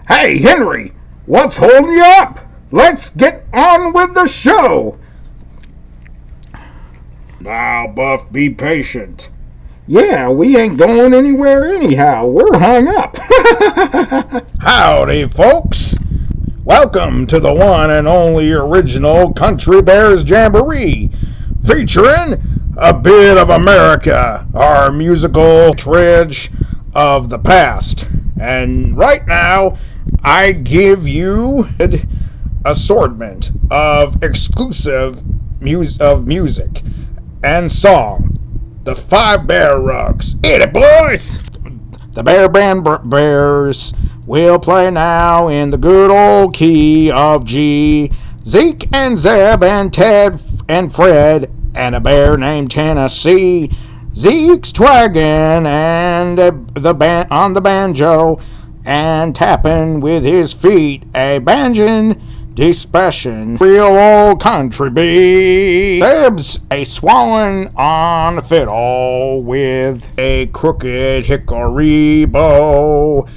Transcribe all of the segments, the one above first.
Hey, Henry, what's holding you up? Let's get on with the show. Now, Buff, be patient. Yeah, we ain't going anywhere anyhow. We're hung up. Howdy, folks. Welcome to the one and only original Country Bears Jamboree, featuring a bit of America, our musical heritage of the past. And right now, I give you an assortment of exclusive music and song. The Five Bear Rugs. Hit it, boys! The Bear Band Bears will play now in the good old key of G. Zeke and Zeb and Ted and Fred and a bear named Tennessee. Zeke's twagging and on the banjo and tapping with his feet a banjin dispassion real old country beat. Zeb's a swallowing on a fiddle with a crooked hickory bow.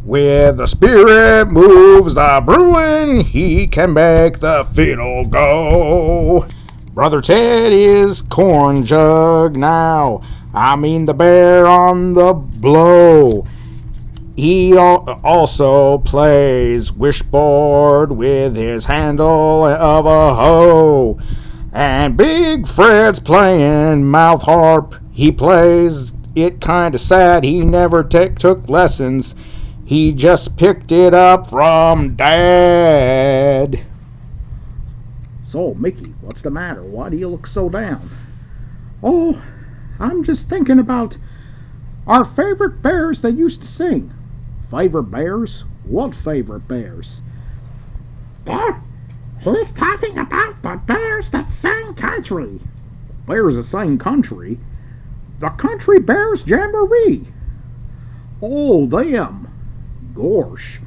With the spirit moves the bruin, he can make the fiddle go. Brother Ted is corn jug now, I mean the bear on the blow. He also plays wishboard with his handle of a hoe. And Big Fred's playing mouth harp. He plays it kinda sad. He never took lessons. He just picked it up from Dad. So, Mickey, what's the matter? Why do you look so down? Oh, I'm just thinking about our favorite bears that used to sing. Favorite bears? What favorite bears? He's talking about the bears that sang country. Bears that sang country? The Country Bears Jamboree. Oh, them. Gosh,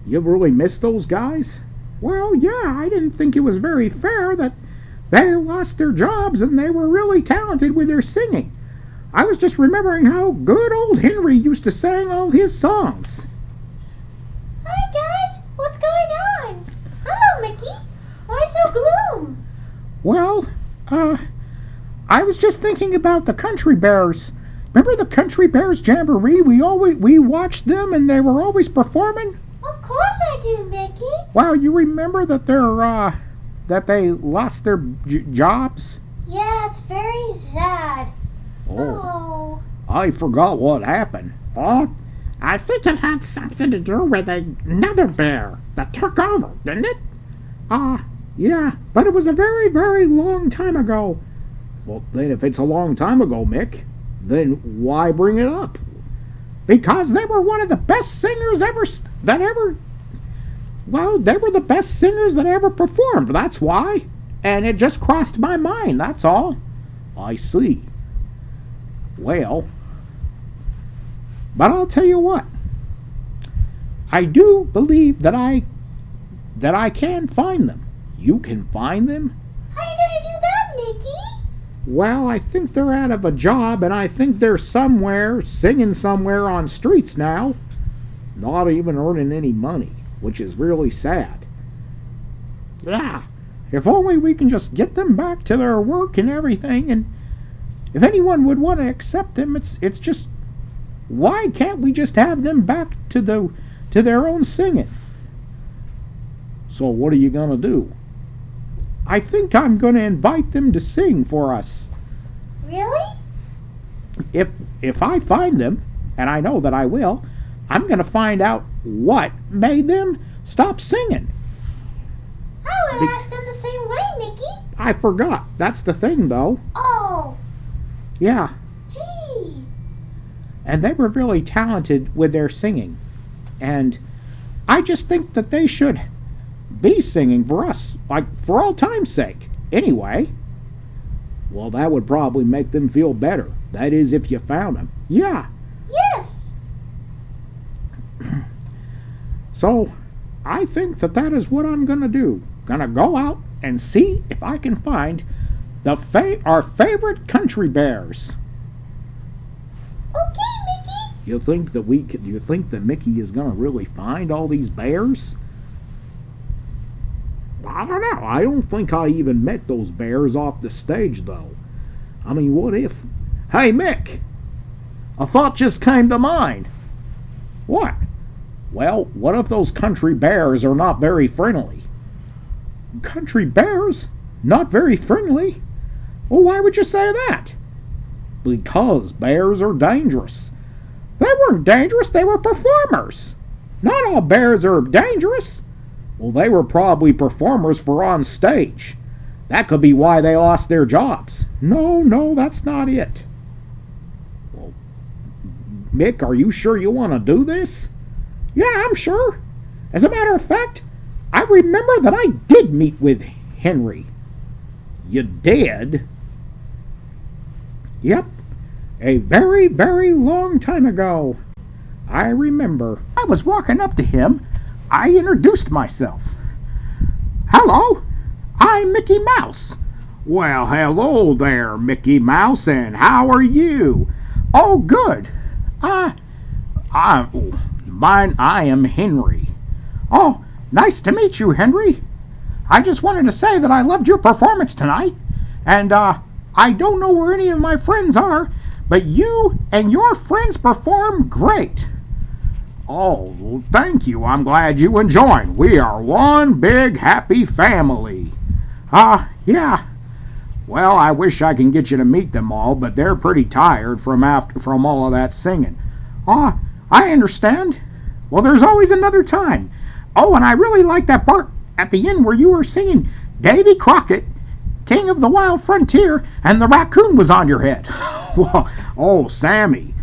you really miss those guys? Well, yeah, I didn't think it was very fair that they lost their jobs and they were really talented with their singing. I was just remembering how good old Henry used to sing all his songs. Hi guys, what's going on? Hello, Mickey. Why so gloom? Well, I was just thinking about the Country Bears. Remember the Country Bears Jamboree? We watched them and they were always performing. Of course I do, Mickey. Wow, you remember that that they lost their jobs? Yeah, it's very sad. Oh, I forgot what happened. Oh, I think it had something to do with another bear that took over, didn't it? Yeah, but it was a very, very long time ago. Well, then if it's a long time ago, Mick, then why bring it up? Because they were one of the best singers they were the best singers that ever performed, that's why. And it just crossed my mind, that's all. I see. Well, but I'll tell you what. I do believe that I can find them. You can find them? How are you gonna do that, Mickey? Well, I think they're out of a job, and I think they're somewhere, singing somewhere on streets now. Not even earning any money, which is really sad. Yeah, if only we can just get them back to their work and everything, and if anyone would want to accept them, it's just, why can't we just have them back to their own singing? So what are you gonna do? I think I'm gonna invite them to sing for us. Really? If I find them, and I know that I will, I'm gonna find out what made them stop singing. I would ask them the same way, Mickey. I forgot. That's the thing, though. Oh. Yeah. Gee. And they were really talented with their singing. And I just think that they should be singing for us, like for all time's sake. Anyway. Well, that would probably make them feel better. That is, if you found them. Yeah. Yes. So, I think that is what I'm gonna do. Gonna go out and see if I can find our favorite country bears. Okay, Mickey. You think that you think that Mickey is going to really find all these bears? I don't know. I don't think I even met those bears off the stage, though. I mean, what if... Hey, Mick! A thought just came to mind. What? Well, what if those country bears are not very friendly? Country bears? Not very friendly? Well, why would you say that? Because bears are dangerous. They weren't dangerous, they were performers. Not all bears are dangerous. Well, they were probably performers for on stage. That could be why they lost their jobs. No, that's not it. Well, Mick, are you sure you want to do this? Yeah, I'm sure. As a matter of fact, I remember that I did meet with Henry. You did? Yep. A very, very long time ago. I remember. I was walking up to him. I introduced myself. Hello, I'm Mickey Mouse. Well, hello there, Mickey Mouse, and how are you? Oh, good. I am Henry. Oh, nice to meet you, Henry. I just wanted to say that I loved your performance tonight, and I don't know where any of my friends are, but you and your friends performed great. Oh, well, thank you. I'm glad you enjoyed. We are one big happy family. Yeah. Well, I wish I can get you to meet them all, but they're pretty tired from all of that singing. I understand. Well, there's always another time. Oh, and I really like that part at the end where you were singing Davy Crockett, King of the Wild Frontier, and the raccoon was on your head. Oh, Sammy.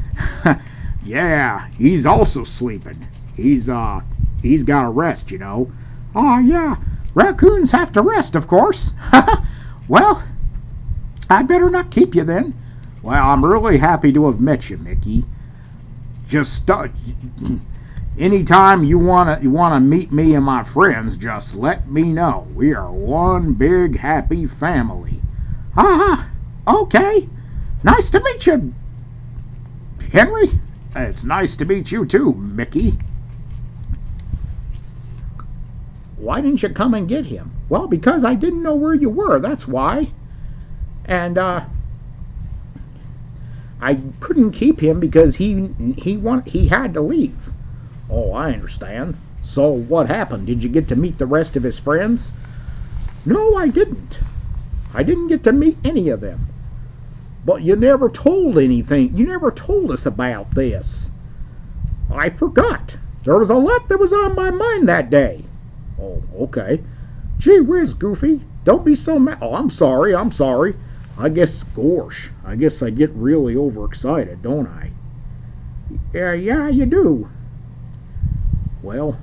Yeah, he's also sleeping. He's got to rest, you know. Oh, yeah, raccoons have to rest, of course. Well, I better not keep you then. Well, I'm really happy to have met you, Mickey. Just anytime you wanna meet me and my friends, just let me know. We are one big happy family. Okay. Nice to meet you, Henry. It's nice to meet you too, Mickey. Why didn't you come and get him? Well, because I didn't know where you were, that's why. And I couldn't keep him because he had to leave. Oh, I understand. So what happened? Did you get to meet the rest of his friends? No, I didn't. I didn't get to meet any of them. But you never told anything. You never told us about this. I forgot. There was a lot that was on my mind that day. Oh, okay. Gee whiz, Goofy. Don't be so mad. Oh, I'm sorry. I guess I get really overexcited, don't I? Yeah, you do. Well,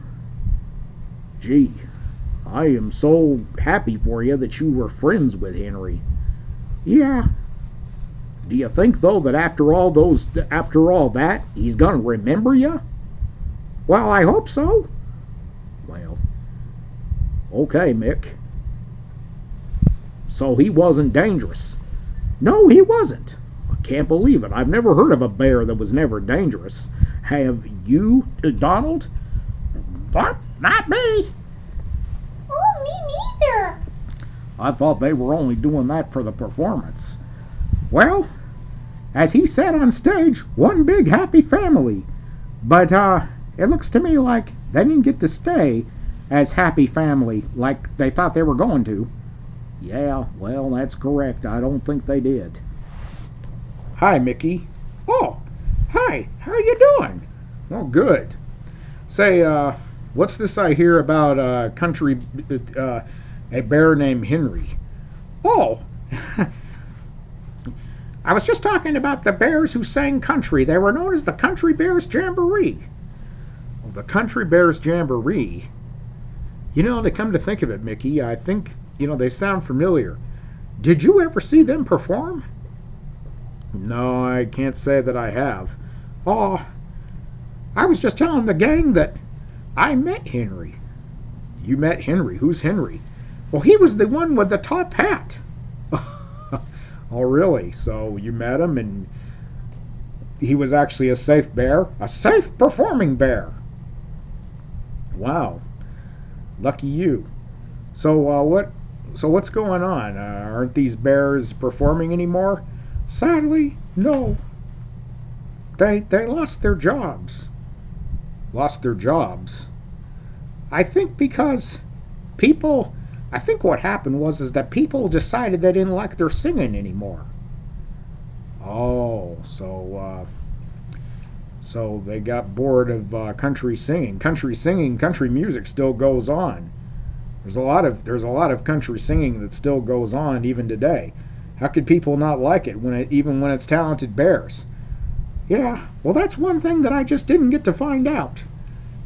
gee, I am so happy for you that you were friends with Henry. Yeah. Do you think, though, that after all that, he's gonna remember you? Well, I hope so. Well, okay, Mick. So he wasn't dangerous. No, he wasn't. I can't believe it. I've never heard of a bear that was never dangerous. Have you, Donald? Not me. Oh, me neither. I thought they were only doing that for the performance. Well, as he said on stage, one big happy family. But it looks to me like they didn't get to stay as happy family like they thought they were going to. Yeah, well, that's correct. I don't think they did. Hi, Mickey. Oh, hi. How are you doing? Oh, good. Say, what's this I hear about a bear named Henry? Oh, I was just talking about the bears who sang country. They were known as the Country Bears Jamboree. Well, the Country Bears Jamboree? You know, to come to think of it, Mickey, I think, they sound familiar. Did you ever see them perform? No, I can't say that I have. Oh, I was just telling the gang that I met Henry. You met Henry? Who's Henry? Well, he was the one with the top hat. Oh, really? So you met him, and he was actually a safe bear, a safe performing bear. Wow, lucky you. So what's going on? Aren't these bears performing anymore? Sadly, no. They lost their jobs. Lost their jobs. I think because people. I think what happened was is that people decided they didn't like their singing anymore. Oh, so they got bored of country singing. Country music still goes on. There's a lot of country singing that still goes on even today. How could people not like it even when it's talented bears? Yeah, well that's one thing that I just didn't get to find out.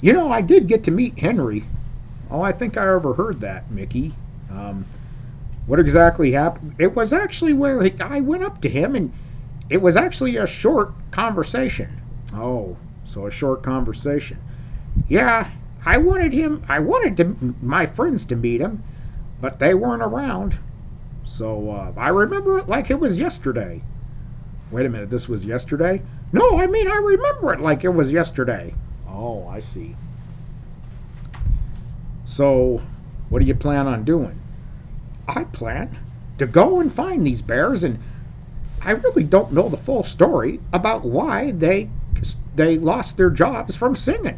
You know, I did get to meet Henry. Oh, I think I overheard that, Mickey. What exactly happened? It was actually where I went up to him, and it was actually a short conversation. Oh, so a short conversation. Yeah, I wanted my friends to meet him, but they weren't around. So I remember it like it was yesterday. Wait a minute, this was yesterday? No, I mean I remember it like it was yesterday. Oh, I see. So, what do you plan on doing? I plan to go and find these bears, and I really don't know the full story about why they lost their jobs from singing.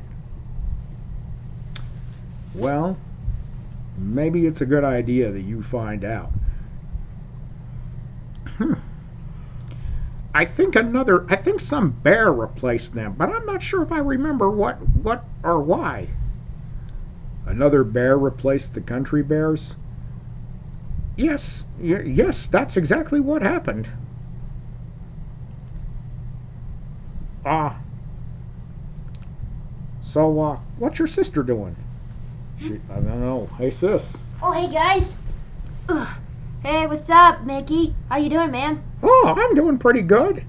Well, maybe it's a good idea that you find out. I think some bear replaced them, but I'm not sure if I remember what or why. Another bear replaced the country bears? Yes, that's exactly what happened. What's your sister doing? I don't know. Hey, sis. Oh, hey guys. Ugh. Hey, what's up, Mickey? How you doing, man? Oh, I'm doing pretty good.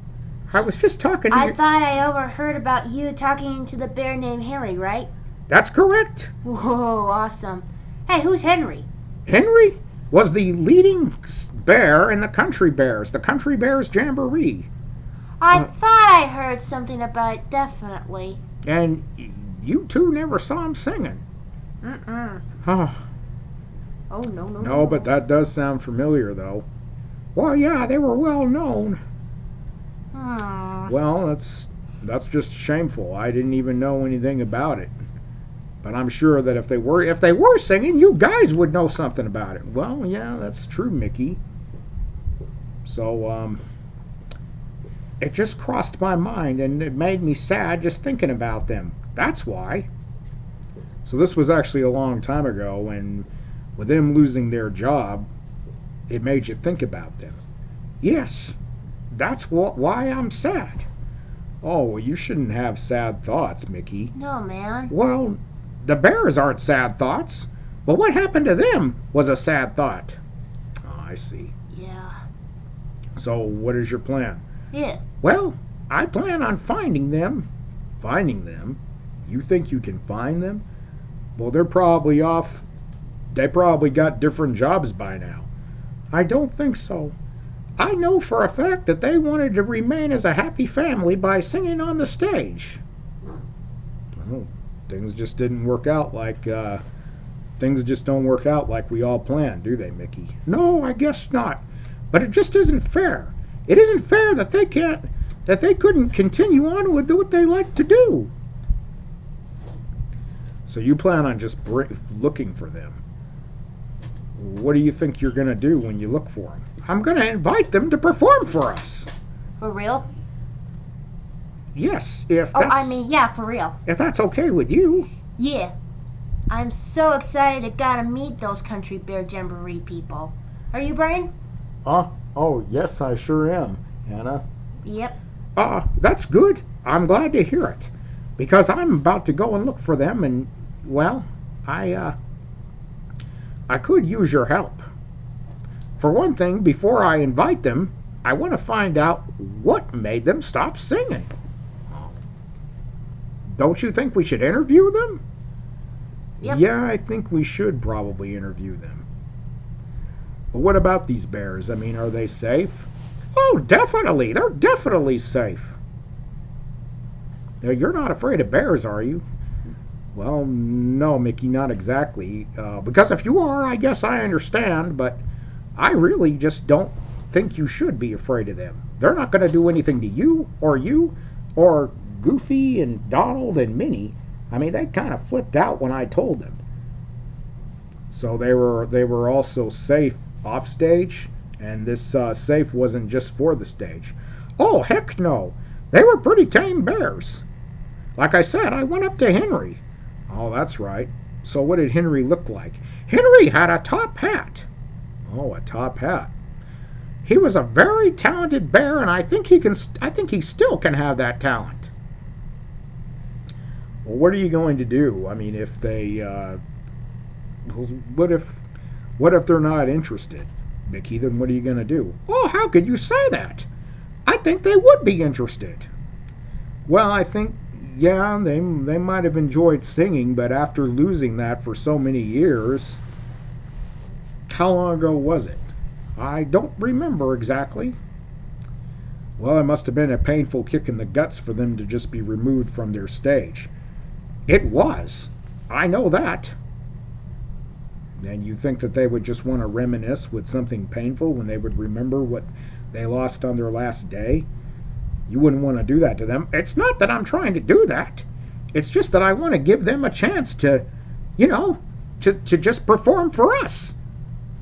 I was just talking to you. I thought I overheard about you talking to the bear named Henry, right? That's correct. Whoa, awesome. Hey, who's Henry? Henry was the leading bear in the Country Bears Jamboree. I thought I heard something about it, definitely. And you two never saw him singing. Oh, no. no, but that does sound familiar, though. Well, yeah, they were well known. Well, that's just shameful. I didn't even know anything about it. But I'm sure that if they were singing, you guys would know something about it. Well, yeah, that's true, Mickey. So, it just crossed my mind, and it made me sad just thinking about them. That's why. So this was actually a long time ago, and with them losing their job, it made you think about them. Yes, that's why I'm sad. Oh, well, you shouldn't have sad thoughts, Mickey. No, man. Well, the bears aren't sad thoughts, but what happened to them was a sad thought. Oh, I see. Yeah. So, what is your plan? Yeah. Well, I plan on finding them. Finding them? You think you can find them? Well, they're probably off. They probably got different jobs by now. I don't think so. I know for a fact that they wanted to remain as a happy family by singing on the stage. Oh, things just didn't work out like, things just don't work out like we all planned, do they, Mickey? No, I guess not. But it just isn't fair. It isn't fair that they couldn't continue on with what they like to do. So you plan on just looking for them. What do you think you're going to do when you look for them? I'm going to invite them to perform for us. For real? Yes, if that's... yeah, for real. If that's okay with you. Yeah. I'm so excited to gotta meet those Country Bear Jamboree people. Are you, Brian? Oh, yes, I sure am, Hannah. Yep. That's good. I'm glad to hear it. Because I'm about to go and look for them, and, well, I could use your help. For one thing, before I invite them, I want to find out what made them stop singing. Don't you think we should interview them? Yep. Yeah, I think we should probably interview them. But what about these bears? I mean, are they safe? Oh, definitely. They're definitely safe. Now, you're not afraid of bears, are you? Well, no, Mickey, not exactly. Because if you are, I guess I understand, but I really just don't think you should be afraid of them. They're not going to do anything to you, or Goofy and Donald and Minnie. I mean, they kind of flipped out when I told them. So they were also safe off stage, and this safe wasn't just for the stage. Oh, heck no. They were pretty tame bears. Like I said, I went up to Henry. Oh, that's right. So what did Henry look like? Henry had a top hat. Oh, a top hat. He was a very talented bear, and I think he still can have that talent. Well, what are you going to do? I mean, if they what if they're not interested, Mickey? Then what are you going to do? Oh, how could you say that? I think they would be interested. Well, I think, yeah, they might have enjoyed singing, but after losing that for so many years, how long ago was it? I don't remember exactly. Well, it must have been a painful kick in the guts for them to just be removed from their stage. It was. I know that. And you think that they would just want to reminisce with something painful when they would remember what they lost on their last day? You wouldn't want to do that to them. It's not that I'm trying to do that. It's just that I want to give them a chance to, to just perform for us.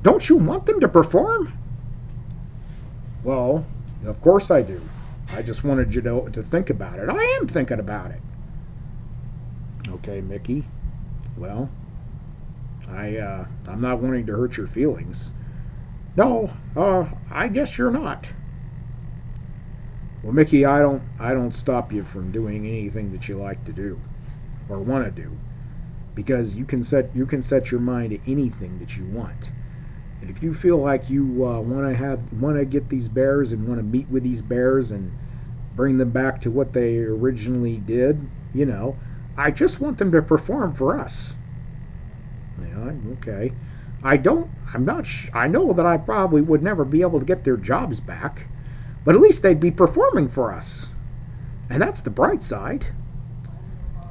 Don't you want them to perform? Well, of course I do. I just wanted you to think about it. I am thinking about it. Okay, Mickey. Well, I'm not wanting to hurt your feelings. No, I guess you're not. Well, Mickey, I don't stop you from doing anything that you like to do or want to do, because you can set your mind to anything that you want. And if you feel like you want to get these bears and want to meet with these bears and bring them back to what they originally did, I just want them to perform for us. Yeah, okay. I know that I probably would never be able to get their jobs back, but at least they'd be performing for us. And that's the bright side.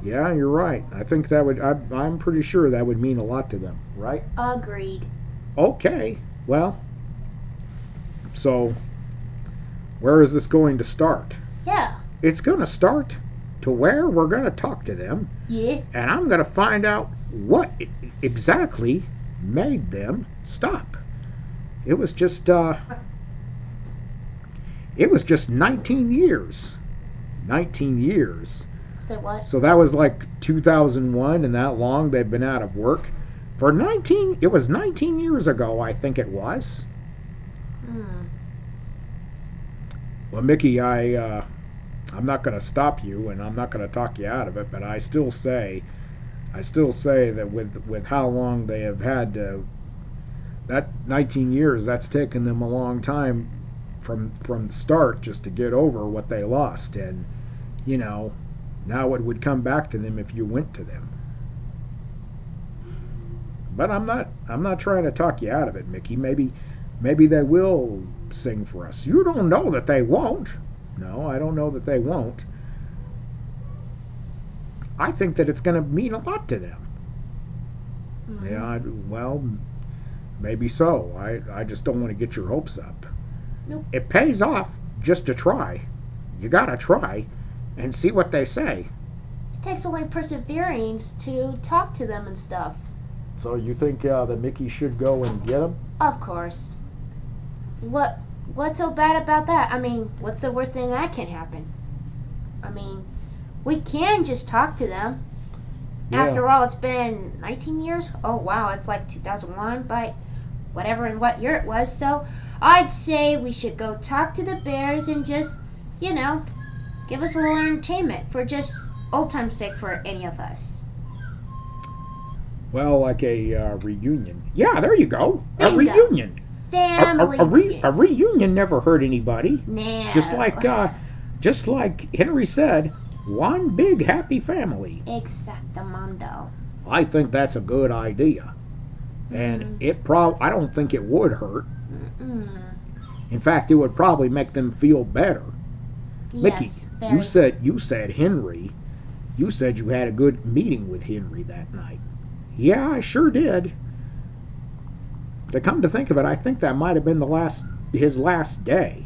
Yeah, you're right. I think that would, I'm pretty sure that would mean a lot to them, right? Agreed. Okay, well, so where is this going to start? Yeah. It's going to start to where we're going to talk to them. Yeah. And I'm going to find out what exactly made them stop. It was just 19 years. 19 years. So what? So that was like 2001, and that long they've been out of work. It was 19 years ago, I think it was. Well, Mickey, I'm not going to stop you, and I'm not going to talk you out of it, but I still say that with how long they have had that 19 years, that's taken them a long time from the start just to get over what they lost, and now it would come back to them if you went to them. But I'm not trying to talk you out of it, Mickey. Maybe they will sing for us. You don't know that they won't. No, I don't know that they won't. I think that it's going to mean a lot to them. Mm-hmm. Yeah, well, maybe so. I just don't want to get your hopes up. Nope. It pays off just to try. You got to try and see what they say. It takes only perseverance to talk to them and stuff. So you think that Mickey should go and get them? Of course. What's so bad about that? I mean, what's the worst thing that can happen? I mean, we can just talk to them. Yeah. After all, it's been 19 years. Oh wow, it's like 2001, but whatever and what year it was. So I'd say we should go talk to the bears and just, give us a little entertainment for just old time's sake for any of us. Well, like a reunion. Yeah, there you go. Bingo. A reunion. Family A reunion never hurt anybody. No. Just like Henry said, one big happy family. Exactamundo. I think that's a good idea. And I don't think it would hurt. Mm-mm. In fact, it would probably make them feel better. Yes, Mickey, very. you said Henry. You said you had a good meeting with Henry that night. Yeah, I sure did. To come to think of it, I think that might have been his last day.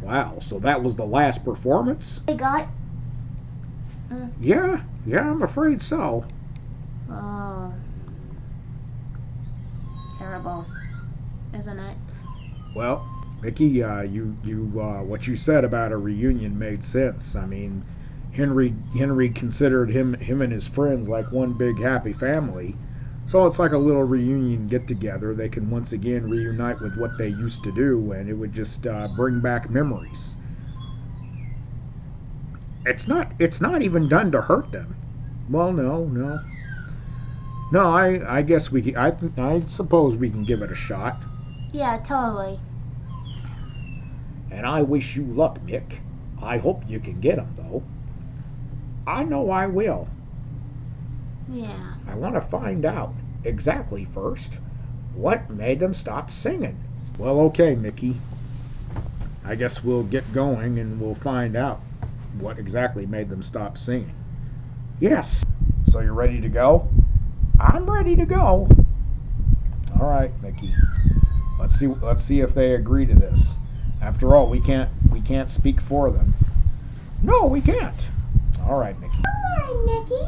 Wow, so that was the last performance? They got. Yeah, I'm afraid so. Oh. Terrible, isn't it? Well, Mickey, what you said about a reunion made sense. I mean, Henry considered him and his friends like one big happy family. So it's like a little reunion get together. They can once again reunite with what they used to do, and it would just bring back memories. It's not even done to hurt them. Well, no. I guess we can, I suppose we can give it a shot. Yeah, totally. And I wish you luck, Mick. I hope you can get them, though. I know I will. Yeah. I want to find out exactly first what made them stop singing. Well, okay, Mickey. I guess we'll get going and we'll find out what exactly made them stop singing. Yes. So you're ready to go? I'm ready to go. All right, Mickey. Let's see if they agree to this. After all, we can't speak for them. No, we can't. All right, Mickey. Alright, Mickey.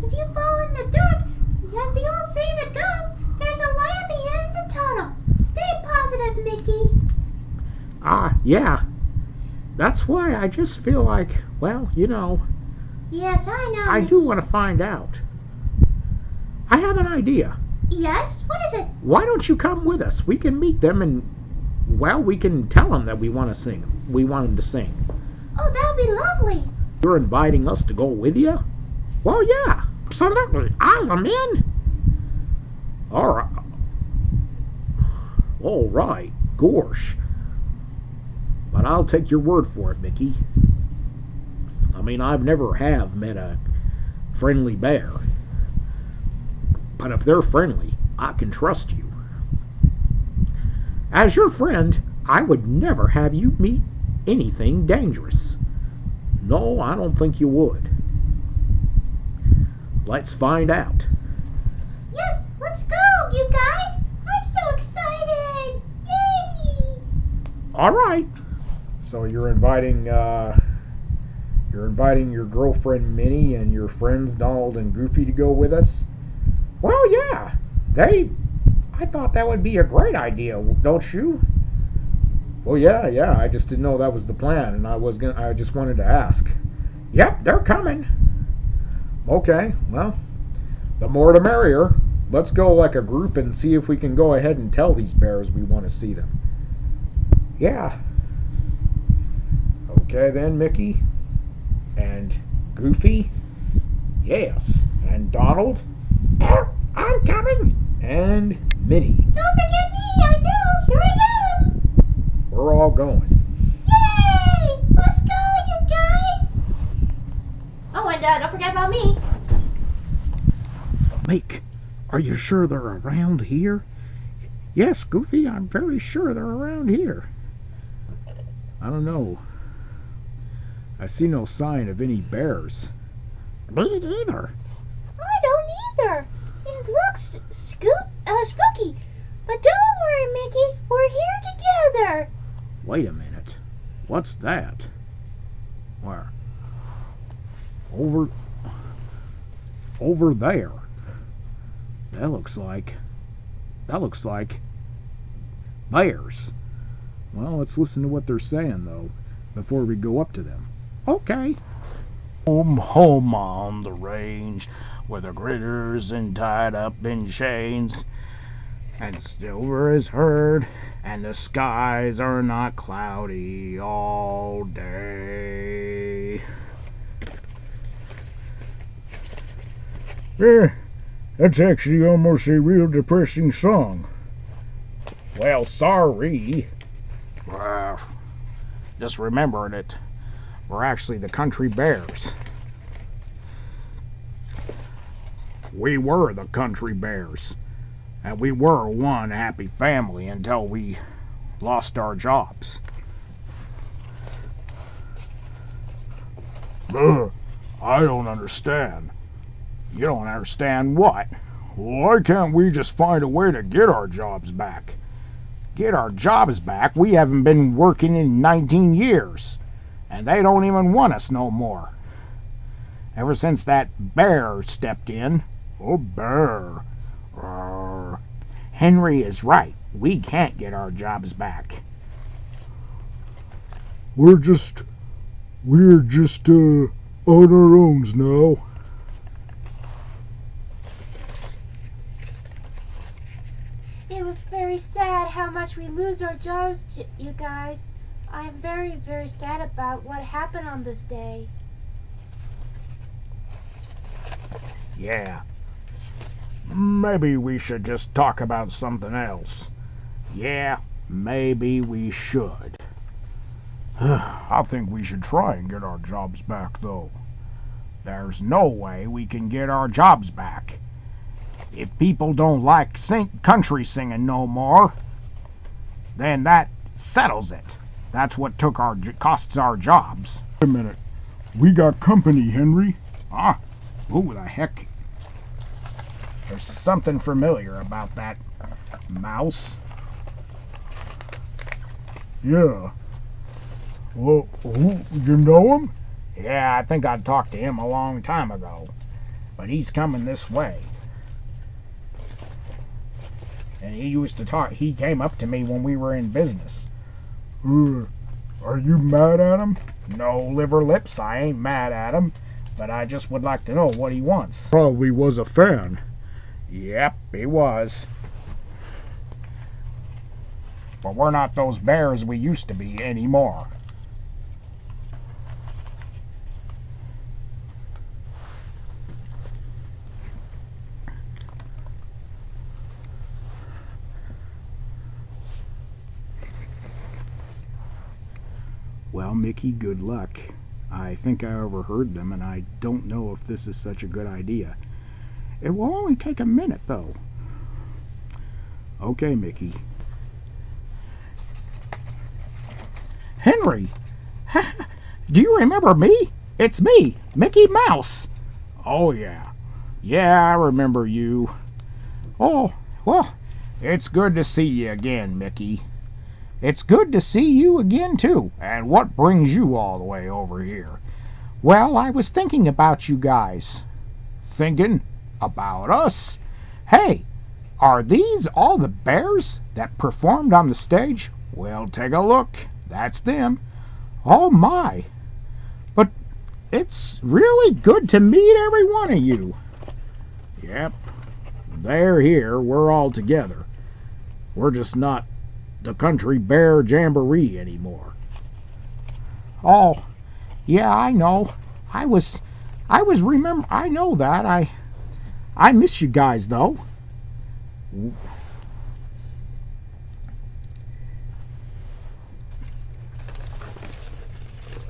If you fall in the dark, as the old saying goes, there's a light at the end of the tunnel. Stay positive, Mickey. Yeah. That's why I just feel like, well, Yes, I know, I Mickey. do want to find out. I have an idea. Yes? What is it? Why don't you come with us? We can meet them and, well, we can tell them that we want to sing. We want them to sing. Oh, that would be lovely. You're inviting us to go with you? Well, yeah, absolutely. I'm in. All right, gorsh. But I'll take your word for it, Mickey. I mean, I've never have met a friendly bear. But if they're friendly, I can trust you. As your friend, I would never have you meet anything dangerous. No, I don't think you would. Let's find out. Yes, let's go, you guys. I'm so excited. Yay! All right. So you're inviting your girlfriend Minnie and your friends Donald and Goofy to go with us? Well, yeah. I thought that would be a great idea, don't you? Well, yeah. I just didn't know that was the plan, and I just wanted to ask. Yep, they're coming. Okay, well, the more the merrier. Let's go like a group and see if we can go ahead and tell these bears we want to see them. Yeah. Okay then, Mickey. And Goofy. Yes. And Donald. I'm coming. And Minnie. Don't forget me. I know. Here I am. We're all going. Yay! Let's go, you guys. Oh, and don't forget about me. Mick, are you sure they're around here? Yes, Goofy, I'm very sure they're around here. I don't know. I see no sign of any bears. Me neither. I don't either. It looks spooky. But don't worry, Mickey. We're here together. Wait a minute. What's that? Where? Over there. That looks like bears. Well, let's listen to what they're saying, though, before we go up to them. Okay. Home on the range, where the critters and tied up in chains, and silver is heard, and the skies are not cloudy all day. Yeah, that's actually almost a real depressing song. Well, sorry. Just remembering it, we're actually the country bears. We were the country bears, and we were one happy family until we lost our jobs. I I don't understand. You don't understand what? Why can't we just find a way to get our jobs back? Get our jobs back? We haven't been working in 19 years. And they don't even want us no more. Ever since that bear stepped in. Oh, bear. Henry is right. We can't get our jobs back. We're just on our own now. It was very sad how much we lose our jobs, you guys. I am very, very sad about what happened on this day. Yeah. Maybe we should just talk about something else. Yeah, maybe we should. I think we should try and get our jobs back, though. There's no way we can get our jobs back. If people don't like country singing no more, then that settles it. That's what costs our jobs. Wait a minute. We got company, Henry. Huh? Who the heck? There's something familiar about that mouse. Yeah. Well, you know him? Yeah, I think I talked to him a long time ago. But he's coming this way. And he came up to me when we were in business. Are you mad at him? No liver lips, I ain't mad at him. But I just would like to know what he wants. Probably was a fan. Yep, he was. But we're not those bears we used to be anymore. Well, Mickey, good luck. I think I overheard them, and I don't know if this is such a good idea. It will only take a minute, though. Okay, Mickey. Henry! Do you remember me? It's me, Mickey Mouse. Oh, yeah. Yeah, I remember you. Oh, well, it's good to see you again, Mickey. It's good to see you again, too. And what brings you all the way over here? Well, I was thinking about you guys. Thinking about us? Hey, are these all the bears that performed on the stage? Well, take a look. That's them. Oh, my. But it's really good to meet every one of you. Yep. They're here. We're all together. We're just not the Country Bear Jamboree anymore. Oh, yeah, I know. I know that. I miss you guys, though.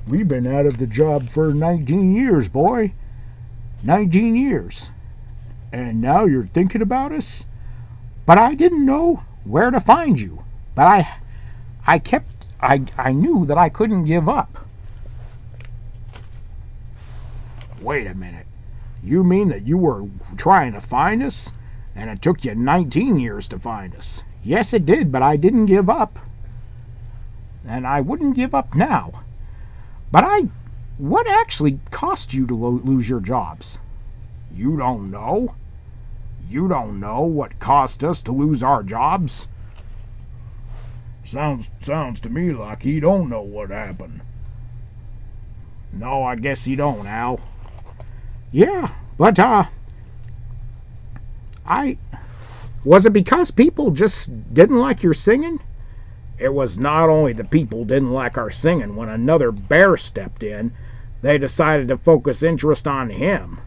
We've been out of the job for 19 years, boy. 19 years. And now you're thinking about us? But I didn't know where to find you. But I knew that I couldn't give up. Wait a minute. You mean that you were trying to find us, and it took you 19 years to find us? Yes, it did, but I didn't give up. And I wouldn't give up now. But what actually cost you to lose your jobs? You don't know? You don't know what cost us to lose our jobs? Sounds to me like he don't know what happened. No, I guess he don't, Al. Yeah, but, was it because people just didn't like your singing? It was not only the people didn't like our singing. When another bear stepped in, they decided to focus interest on him.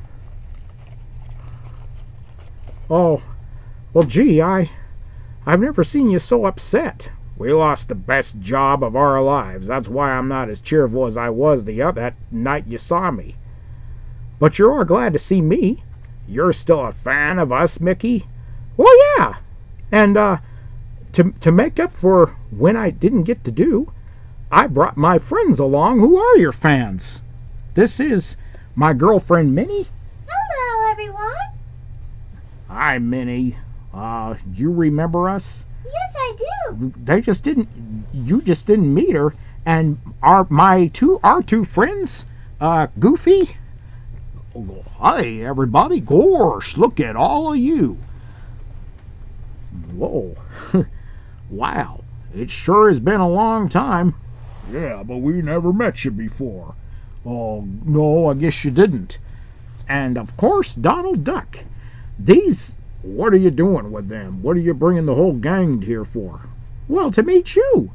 Oh, well, gee, I've never seen you so upset. We lost the best job of our lives. That's why I'm not as cheerful as I was that night you saw me. But you are glad to see me. You're still a fan of us, Mickey? Well, yeah. And, to make up for when I didn't get to do, I brought my friends along who are your fans. This is My girlfriend Minnie? Hello, everyone. Hi, Minnie. Do you remember us? Yes, I do. You just didn't meet her. And our two friends, Goofy. Hi, everybody. Gosh, look at all of you. Whoa. Wow. It sure has been a long time. Yeah, but we never met you before. Oh, no, I guess you didn't. And, of course, Donald Duck. What are you doing with them? What are you bringing the whole gang here for? Well, to meet you.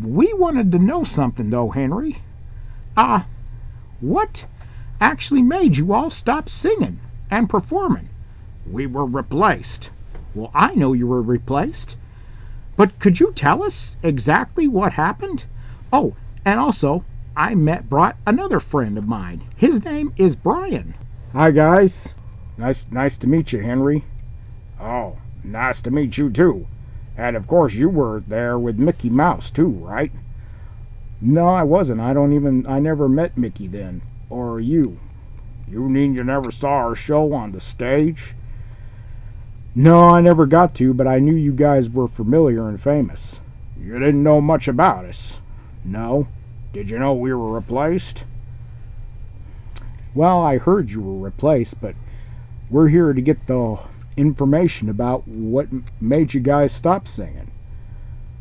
We wanted to know something, though, Henry. What actually made you all stop singing and performing? We were replaced. Well, I know you were replaced. But could you tell us exactly what happened? Oh, and also, I brought another friend of mine. His name is Brian. Hi, guys. Nice to meet you, Henry. Oh, nice to meet you, too. And, of course, you were there with Mickey Mouse, too, right? No, I wasn't. I never met Mickey then. Or you. You mean you never saw our show on the stage? No, I never got to, but I knew you guys were familiar and famous. You didn't know much about us? No. Did you know we were replaced? Well, I heard you were replaced, but we're here to get the information about what made you guys stop singing.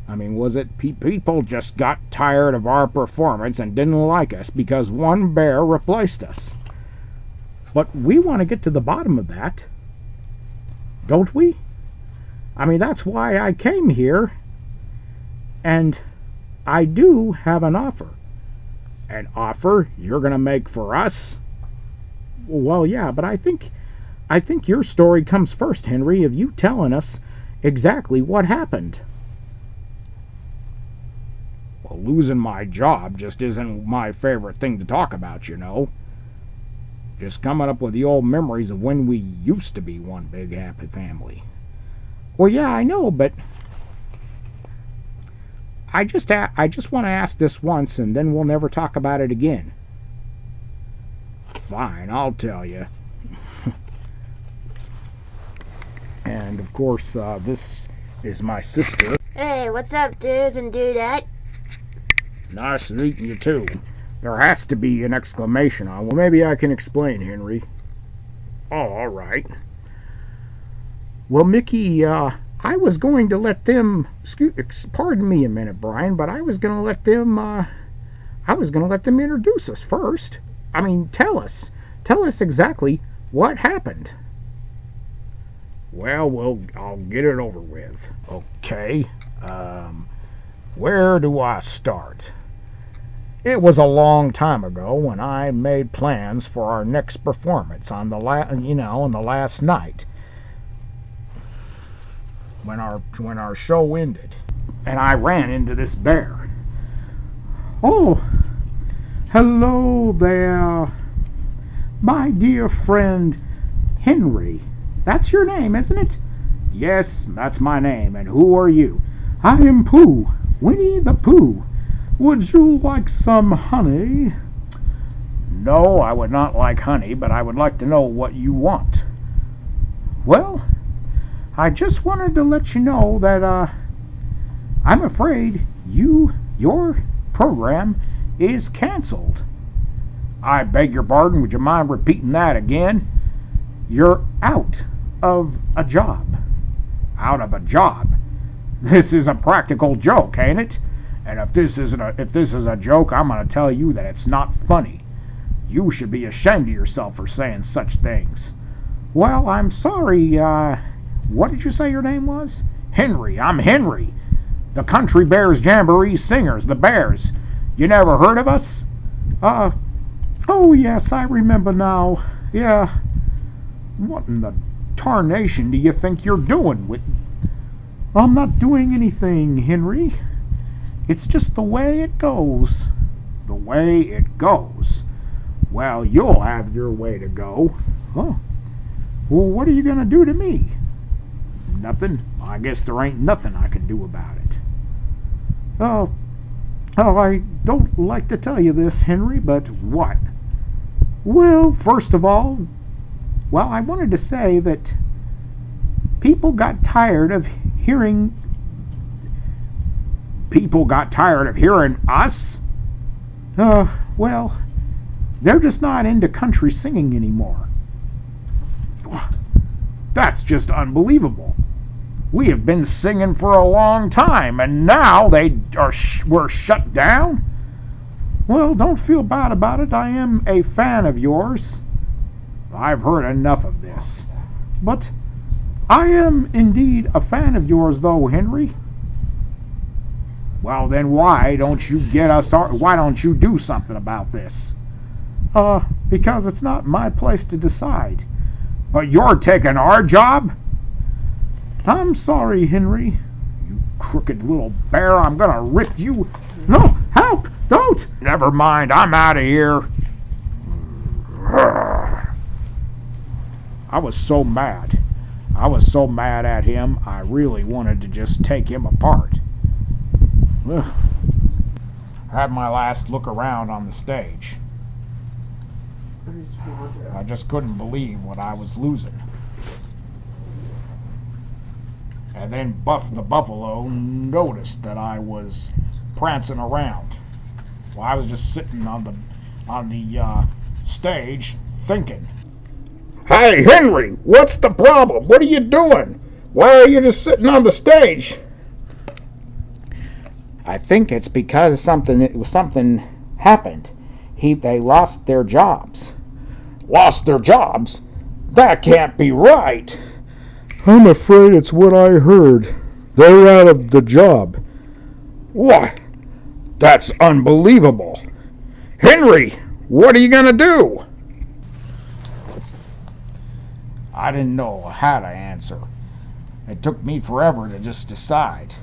I mean, was it people just got tired of our performance and didn't like us because one bear replaced us? But we want to get to the bottom of that. Don't we? I mean, that's why I came here. And I do have an offer. An offer you're going to make for us? Well, yeah, but I think your story comes first, Henry, of you telling us exactly what happened. Well, losing my job just isn't my favorite thing to talk about, you know. Just coming up with the old memories of when we used to be one big happy family. Well, yeah, I know, but I just want to ask this once, and then we'll never talk about it again. Fine, I'll tell you. And, of course, this is my sister. Hey, what's up, dudes and dudette? Nice meeting you, too. There has to be an exclamation on. Well, maybe I can explain, Henry. Oh, all right. Well, Mickey, I was going to let them... Pardon me a minute, Brian, but I was going to let them... introduce us first. I mean, tell us exactly what happened. Well, I'll get it over with. Okay. Where do I start? It was a long time ago when I made plans for our next performance on the last night when our show ended, and I ran into this bear. Oh, hello there, my dear friend Henry. That's your name, isn't it? Yes, that's my name. And who are you? I am Pooh, Winnie the Pooh. Would you like some honey? No, I would not like honey, but I would like to know what you want. Well, I just wanted to let you know that I'm afraid your program is canceled. I beg your pardon, would you mind repeating that again? You're out of a job. Out of a job? This is a practical joke, ain't it? And if this is a joke, I'm going to tell you that it's not funny. You should be ashamed of yourself for saying such things. Well, I'm sorry, what did you say your name was? Henry. I'm Henry. The Country Bears Jamboree Singers, the Bears. You never heard of us? Oh yes, I remember now. Yeah. What in the tarnation do you think you're doing with... I'm not doing anything, Henry. It's just the way it goes. The way it goes? Well, you'll have your way to go. Huh? Well, what are you going to do to me? Nothing. I guess there ain't nothing I can do about it. Oh, I don't like to tell you this, Henry, but what? Well, first of all, I wanted to say that people got tired of hearing us. Well, they're just not into country singing anymore. That's just unbelievable. We have been singing for a long time, and now we're shut down? Well, don't feel bad about it. I am a fan of yours. I've heard enough of this. But I am indeed a fan of yours, though, Henry. Well, then why don't you do something about this? Because it's not my place to decide. But you're taking our job? I'm sorry, Henry. You crooked little bear, I'm gonna rip you. No, help! Don't! Never mind, I'm out of here. I was so mad. At him, I really wanted to just take him apart. I had my last look around on the stage. I just couldn't believe what I was losing. And then Buff the Buffalo noticed that I was prancing around. Well, I was just sitting on the stage thinking. Hey, Henry, what's the problem? What are you doing? Why are you just sitting on the stage? I think it's because something happened. They lost their jobs. Lost their jobs? That can't be right. I'm afraid it's what I heard. They're out of the job. What? That's unbelievable. Henry, what are you going to do? I didn't know how to answer. It took me forever to just decide.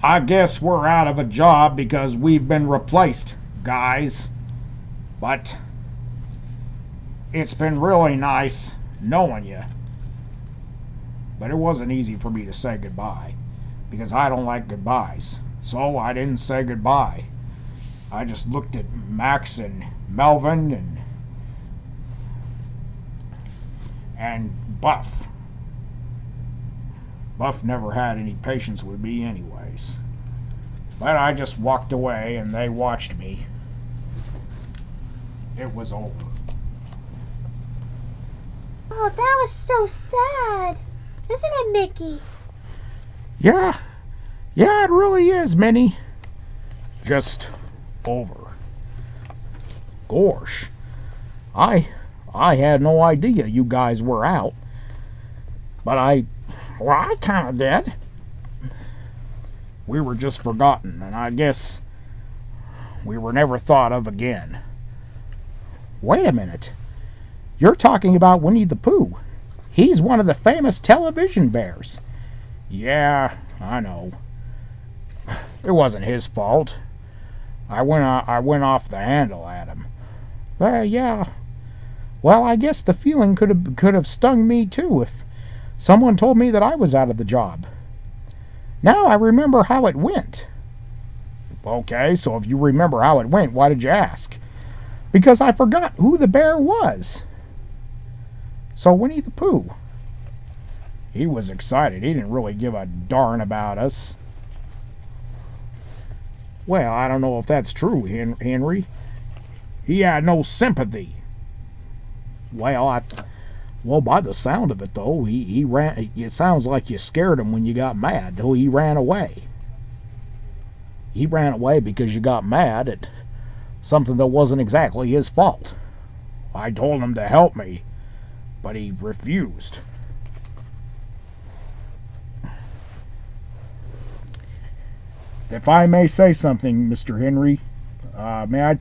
I guess we're out of a job because we've been replaced, guys. But it's been really nice knowing you. But it wasn't easy for me to say goodbye, because I don't like goodbyes. So I didn't say goodbye. I just looked at Max and Melvin and Buff. Buff never had any patience with me anyways. But I just walked away and they watched me. It was over. Oh, that was so sad. Isn't it, Mickey? Yeah, it really is, Minnie. Just over. Gosh, I had no idea you guys were out. But I kind of did. We were just forgotten, and I guess we were never thought of again. Wait a minute. You're talking about Winnie the Pooh. He's one of the famous television bears. Yeah, I know. It wasn't his fault. I went off the handle at him. Yeah. Well, I guess the feeling could have stung me too if someone told me that I was out of the job. Now I remember how it went. Okay, so if you remember how it went, why did you ask? Because I forgot who the bear was. So Winnie the Pooh. He was excited. He didn't really give a darn about us. Well, I don't know if that's true, Henry. He had no sympathy. Well, by the sound of it, though, he ran. It sounds like you scared him when you got mad. So he ran away. He ran away because you got mad at something that wasn't exactly his fault. I told him to help me, but he refused. If I may say something, Mr. Henry, may I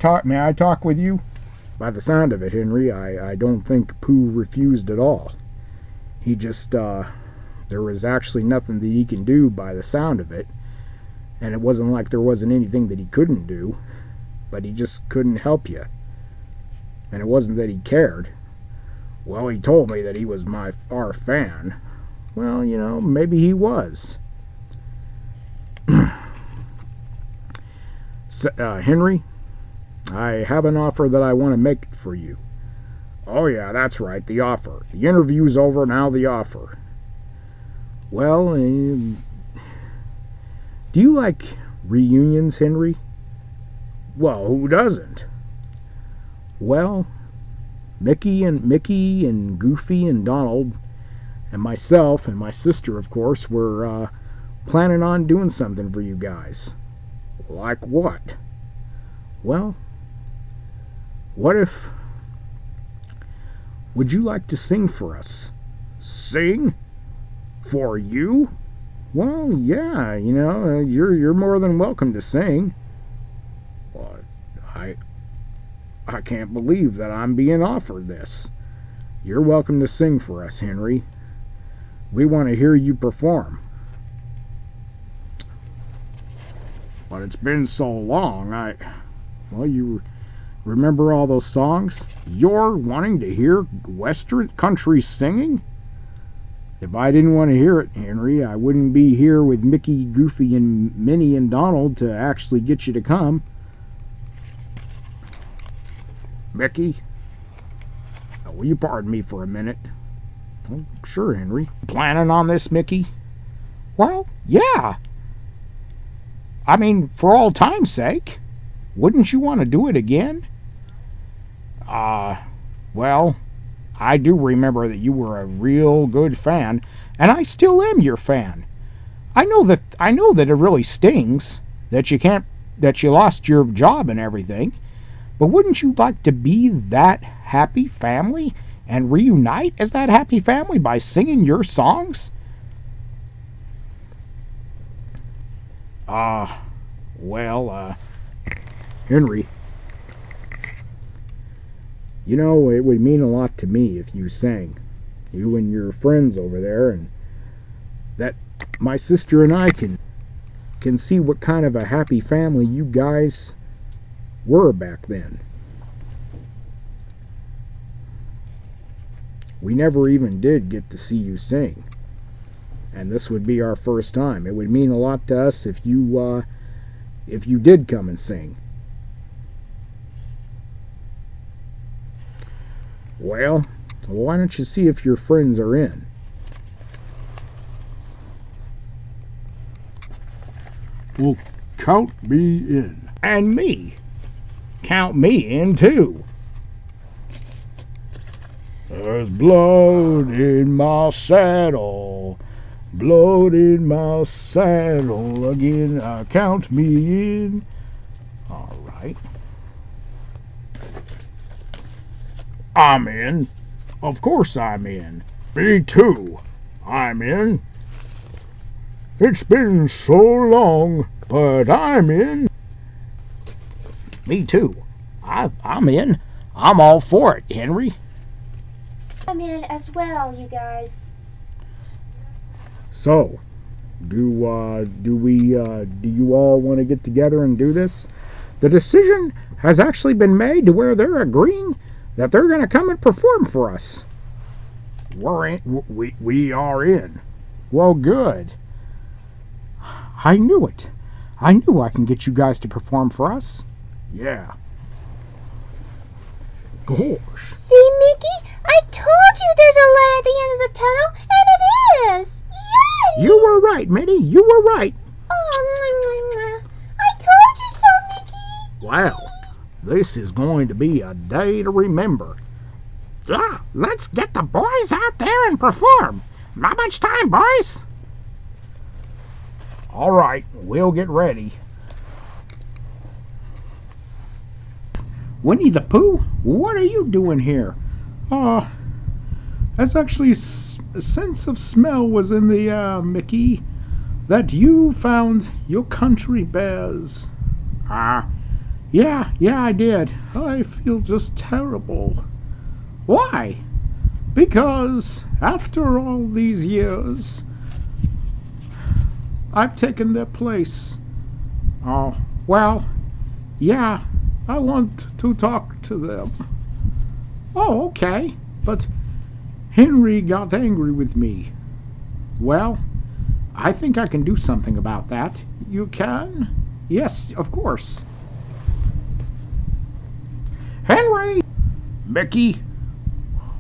talk with you? By the sound of it, Henry, I don't think Pooh refused at all. He just, there was actually nothing that he can do by the sound of it. And it wasn't like there wasn't anything that he couldn't do, but he just couldn't help you. And it wasn't that he cared. Well, he told me that he was our fan. Well, maybe he was. Henry, I have an offer that I want to make for you. Oh, yeah, that's right, the offer. The interview's over, now the offer. Well, do you like reunions, Henry? Well, who doesn't? Well, Mickey and Goofy and Donald and myself and my sister, of course, were planning on doing something for you guys. Like what? Well, what if... Would you like to sing for us? Sing? For you? Well, yeah, you're more than welcome to sing. Well, I can't believe that I'm being offered this. You're welcome to sing for us, Henry. We want to hear you perform. But it's been so long, well, you remember all those songs? You're wanting to hear Western country singing? If I didn't want to hear it, Henry, I wouldn't be here with Mickey, Goofy, and Minnie and Donald to actually get you to come. Mickey? Will you pardon me for a minute? Oh, sure, Henry. Planning on this, Mickey? Well, yeah. I mean, for all time's sake. Wouldn't you want to do it again? Well, I do remember that you were a real good fan, and I still am your fan. I know that it really stings that you lost your job and everything, but wouldn't you like to be that happy family and reunite as that happy family by singing your songs? Henry, it would mean a lot to me if you sang. You and your friends over there, and that my sister and I can see what kind of a happy family you guys were back then. We never even did get to see you sing, and this would be our first time. It would mean a lot to us if you did come and sing. Well, why don't you see if your friends are in? Well, count me in. And me. Count me in, too. There's blood in my saddle, blood in my saddle again. Count me in. All right. I'm in. Of course I'm in. Me too. I'm in. It's been so long, but I'm in. Me too. I'm in. I'm all for it, Henry. I'm in as well, you guys. So, do you all want to get together and do this? The decision has actually been made to where they're agreeing that they're going to come and perform for us. We are in. Well, good. I knew it. I knew I can get you guys to perform for us. Yeah. Gosh. See, Mickey? I told you there's a light at the end of the tunnel, and it is! Yay! You were right, Minnie. You were right. Oh, I told you so, Mickey! Wow. This is going to be a day to remember. Yeah, let's get the boys out there and perform. Not much time, boys. All right, we'll get ready. Winnie the Pooh, what are you doing here? That's actually a sense of smell was in the air, Mickey, that you found your country bears. Yeah, I did. I feel just terrible. Why? Because after all these years, I've taken their place. Oh, well, yeah. I want to talk to them. Oh, okay. But Henry got angry with me. Well, I think I can do something about that. You can? Yes, of course. Mickey,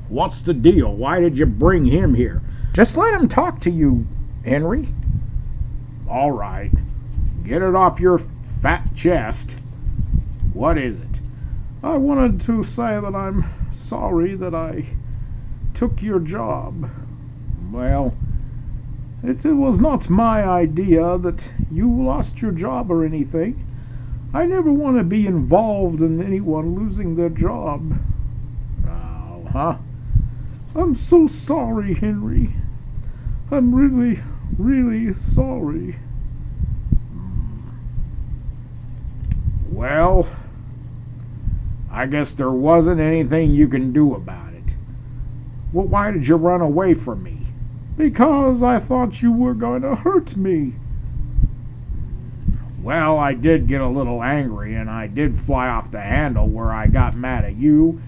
what's the deal? Why did you bring him here? Just let him talk to you, Henry. All right. Get it off your fat chest. What is it? I wanted to say that I'm sorry that I took your job. Well, It was not my idea that you lost your job or anything. I never want to be involved in anyone losing their job. oh, huh? I'm so sorry, Henry. I'm really, really sorry. Well, I guess there wasn't anything you can do about it. Well, why did you run away from me? Because I thought you were going to hurt me. Well, I did get a little angry, and I did fly off the handle where I got mad at you,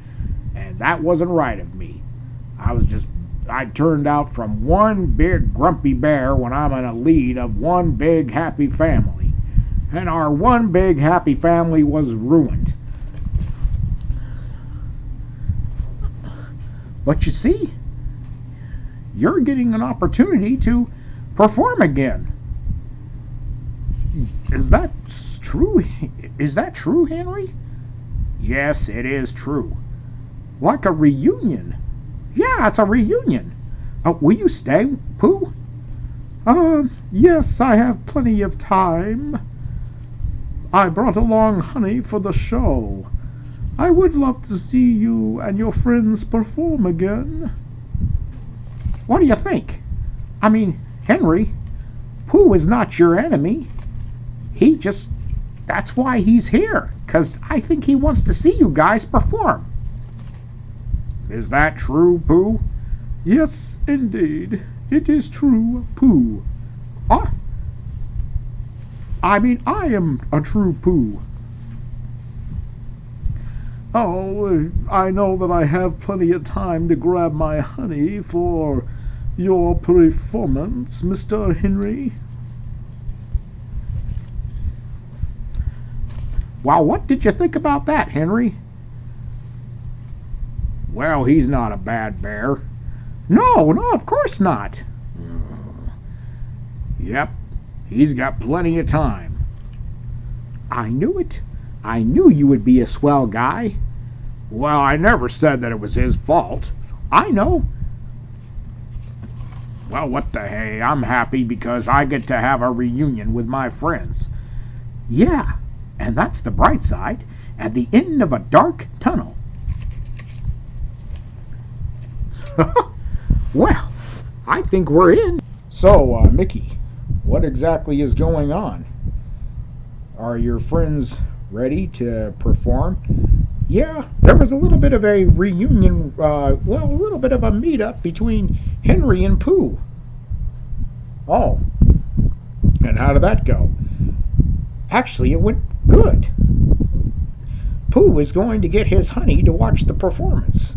and that wasn't right of me. I turned out from one big grumpy bear when I'm in a lead of one big happy family. And our one big happy family was ruined. But you see, you're getting an opportunity to perform again. Is that true? Is that true, Henry? Yes, it is true. Like a reunion. Yeah, it's a reunion. Will you stay, Pooh? Yes, I have plenty of time. I brought along honey for the show. I would love to see you and your friends perform again. What do you think? I mean, Henry, Pooh is not your enemy. That's why he's here, 'cause I think he wants to see you guys perform. Is that true, Pooh? Yes, indeed. It is true, Pooh. I mean, I am a true Pooh. Oh, I know that I have plenty of time to grab my honey for your performance, Mr. Henry. Well, what did you think about that, Henry? Well, he's not a bad bear. No, of course not. Yep, he's got plenty of time. I knew it. I knew you would be a swell guy. Well, I never said that it was his fault. I know. Well, what the hey, I'm happy because I get to have a reunion with my friends. Yeah, and that's the bright side at the end of a dark tunnel. Well, I think we're in. So, Mickey, what exactly is going on? Are your friends ready to perform? Yeah, there was a little bit of a reunion, a little bit of a meetup between Henry and Pooh. Oh, and how did that go? Actually, it went good. Pooh is going to get his honey to watch the performance.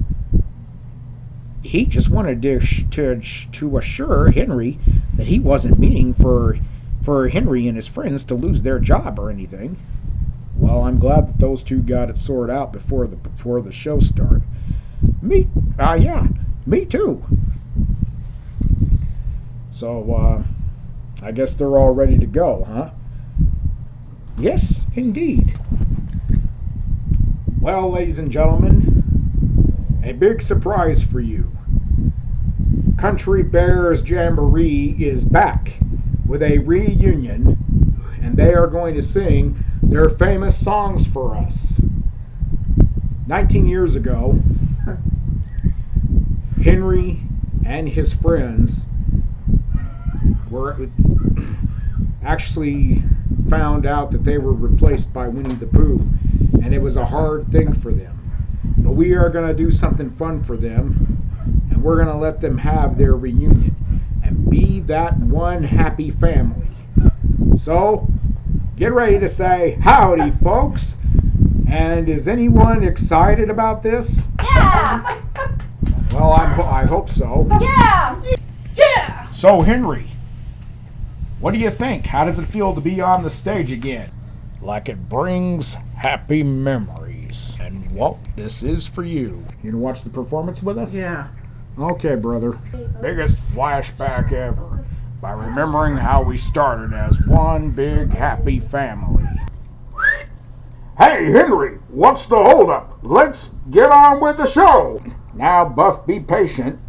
He just wanted to assure Henry that he wasn't meaning for Henry and his friends to lose their job or anything. Well, I'm glad that those two got it sorted out before the show started. Me too. So, I guess they're all ready to go, huh? Yes, indeed. Well, ladies and gentlemen, a big surprise for you. Country Bears Jamboree is back with a reunion, and they are going to sing their famous songs for us. 19 years ago, Henry and his friends were actually found out that they were replaced by Winnie the Pooh, and it was a hard thing for them. But we are going to do something fun for them, and we're going to let them have their reunion and be that one happy family. So, get ready to say howdy, folks. And is anyone excited about this? Yeah! Well, I hope so. Yeah! Yeah! So, Henry, what do you think? How does it feel to be on the stage again? Like it brings happy memories. face. And Walt, this is for you. You gonna watch the performance with us? Yeah. Okay, brother. Biggest flashback ever. By remembering how we started as one big happy family. Hey, Henry, what's the holdup? Let's get on with the show. Now, Buff, be patient.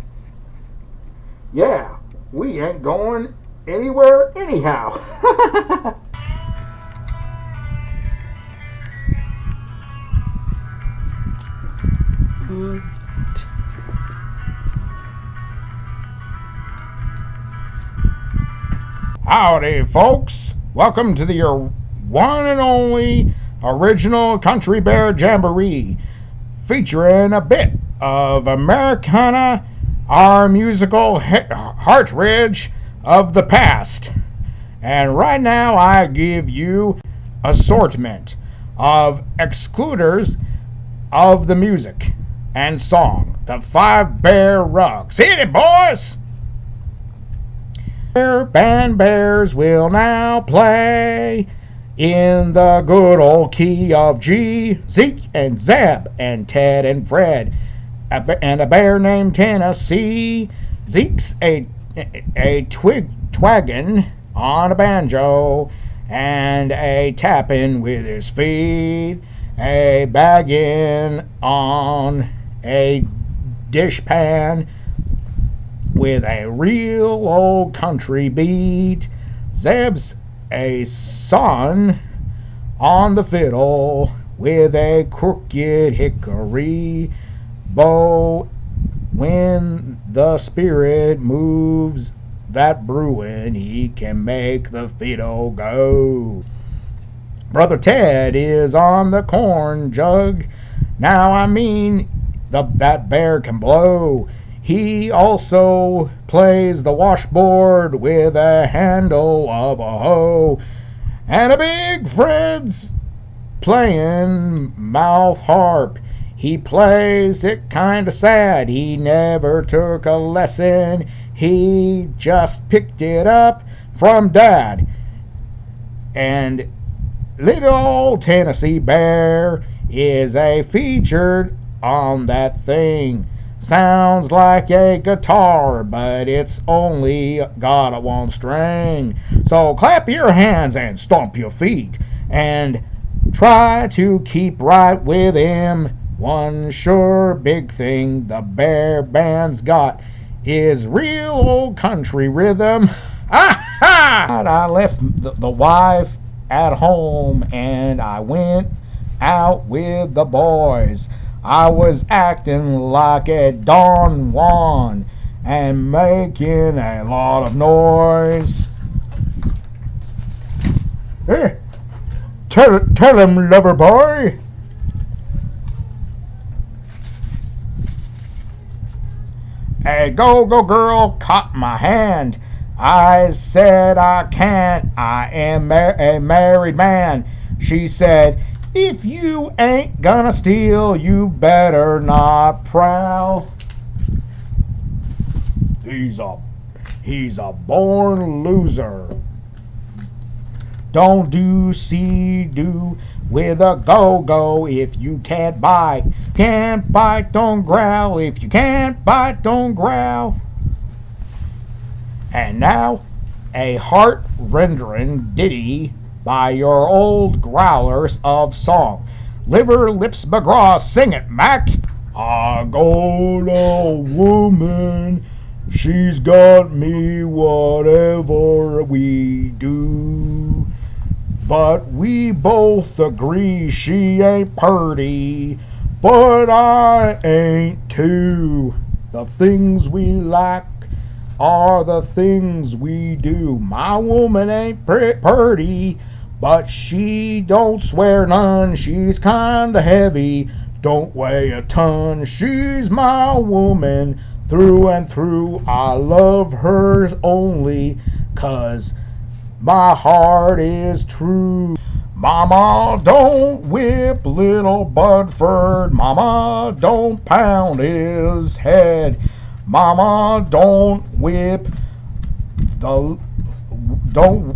Yeah, we ain't going anywhere anyhow. Howdy, folks. Welcome to your one and only original Country Bear Jamboree, featuring a bit of Americana, our musical heartridge of the past. And right now I give you assortment of excluders of the music and song, the 5 Bear Rugs. Hit it, boys! Band Bears will now play in the good old key of G. Zeke and Zeb and Ted and Fred and a bear named Tennessee. Zeke's a twaggin' on a banjo and a tappin' with his feet, a baggin' on a dishpan with a real old country beat. Zeb's a son on the fiddle with a crooked hickory bow. When the spirit moves that brewin', he can make the fiddle go. Brother Ted is on the corn jug. Now I mean that bear can blow. He also plays the washboard with a handle of a hoe. And a big Fred's playing mouth harp. He plays it kinda sad. He never took a lesson. He just picked it up from Dad. And little old Tennessee Bear is a featured on that thing. Sounds like a guitar, but it's only got a 1 string. So clap your hands and stomp your feet and try to keep right with him. One sure big thing the Bear Band's got is real old country rhythm. Ha ha! I left the wife at home and I went out with the boys. I was acting like a Don Juan and making a lot of noise. Hey, tell him, lover boy. A go-go girl caught my hand. I said I can't, I am a married man. She said, if you ain't gonna steal, you better not prowl. He's a born loser. Don't do with a go-go if you can't bite. Can't bite, don't growl. If you can't bite, don't growl. And now, a heart-rendering ditty by your old growlers of song. Liver Lips McGraw, sing it, Mac. I got a woman, she's got me whatever we do. But we both agree she ain't purty, but I ain't too. The things we like are the things we do. My woman ain't purty, but she don't swear none. She's kinda heavy, don't weigh a ton. She's my woman through and through. I love her only 'cause my heart is true. Mama, don't whip little Budford. Mama, don't pound his head. Mama, don't whip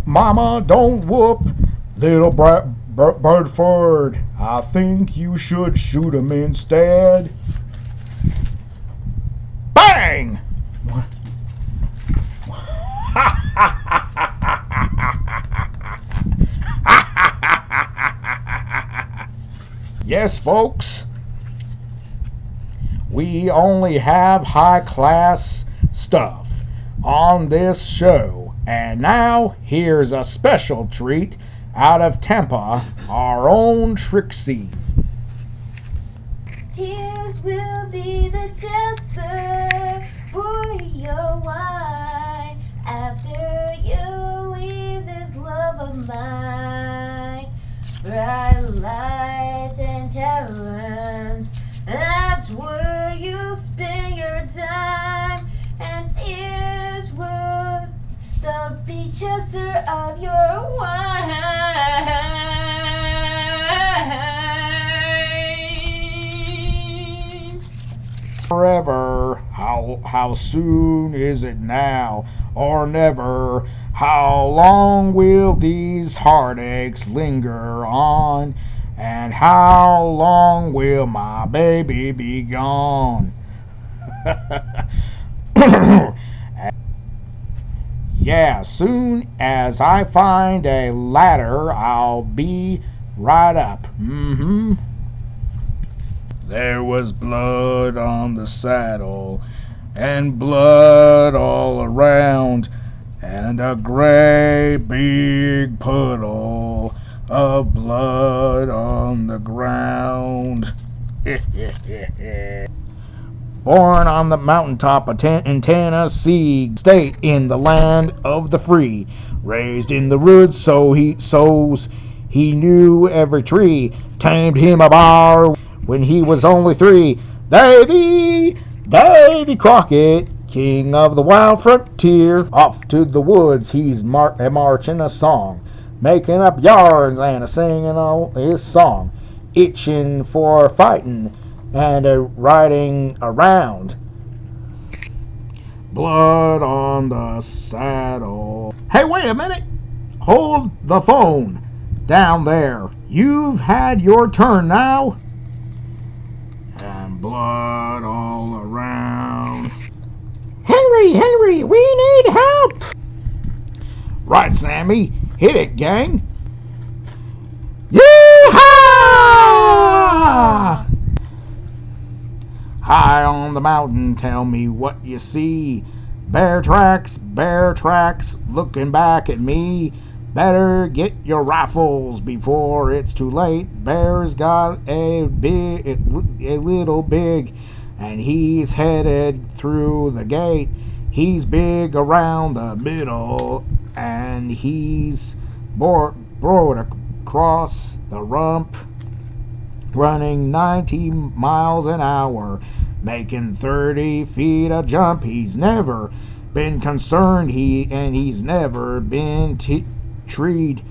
Mama, don't whoop little Birdford, I think you should shoot him instead. Bang! Yes, folks, we only have high-class stuff on this show. And now, here's a special treat out of Tampa, our own Trixie. Tears will be the death for your wine after you leave this love of mine. Bright lights and taverns, that's where you spend your time. And tears will the be chaser of your wine. Forever, how soon is it now or never? How long will these heartaches linger on? And how long will my baby be gone? Yeah, soon as I find a ladder, I'll be right up. There was blood on the saddle, and blood all around, and a great big puddle of blood on the ground. Born on the mountaintop in Tennessee state, in the land of the free, raised in the woods so he knew every tree, tamed him a bar when he was only 3. Davy Crockett, king of the wild frontier, off to the woods he's marching a song, making up yarns and a singing all his song, itching for fighting and a riding around. Blood on the saddle. Hey, wait a minute! Hold the phone down there. You've had your turn now. And blood all around. Henry, we need help! Right, Sammy. Hit it, gang. Yee-haw! High on the mountain, tell me what you see. Bear tracks, looking back at me. Better get your rifles before it's too late. Bear's got a little big, and he's headed through the gate. He's big around the middle, and he's broad across the rump, running 90 miles an hour, making 30 feet a jump. He's never been concerned, he's never been treed.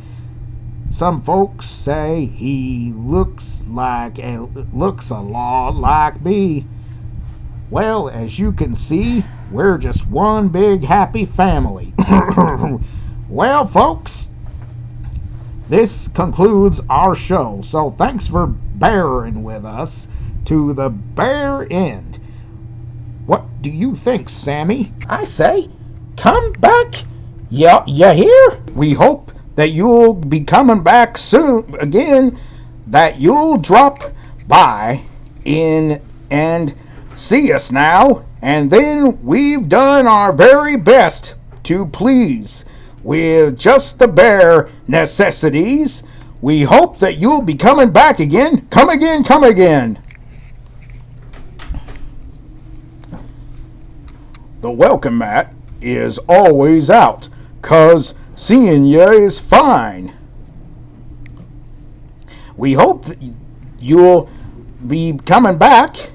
Some folks say he looks a lot like me. Well, as you can see, we're just one big happy family. Well, folks, this concludes our show, so thanks for bearing with us to the bare end. What do you think, Sammy? I say, come back. You hear? We hope that you'll be coming back soon again, that you'll drop by in and see us now, and then we've done our very best to please with just the bare necessities. We hope that you'll be coming back again. Come again. The welcome mat is always out, 'cause seeing ya is fine. We hope that you'll be coming back.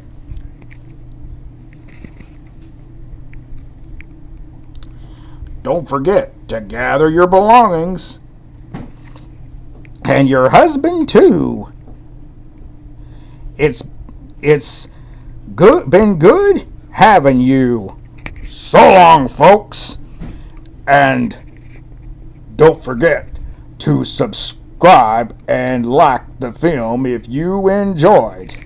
Don't forget to gather your belongings. And your husband too. It's been good having you. So long, folks. And don't forget to subscribe subscribe, and like the film if you enjoyed.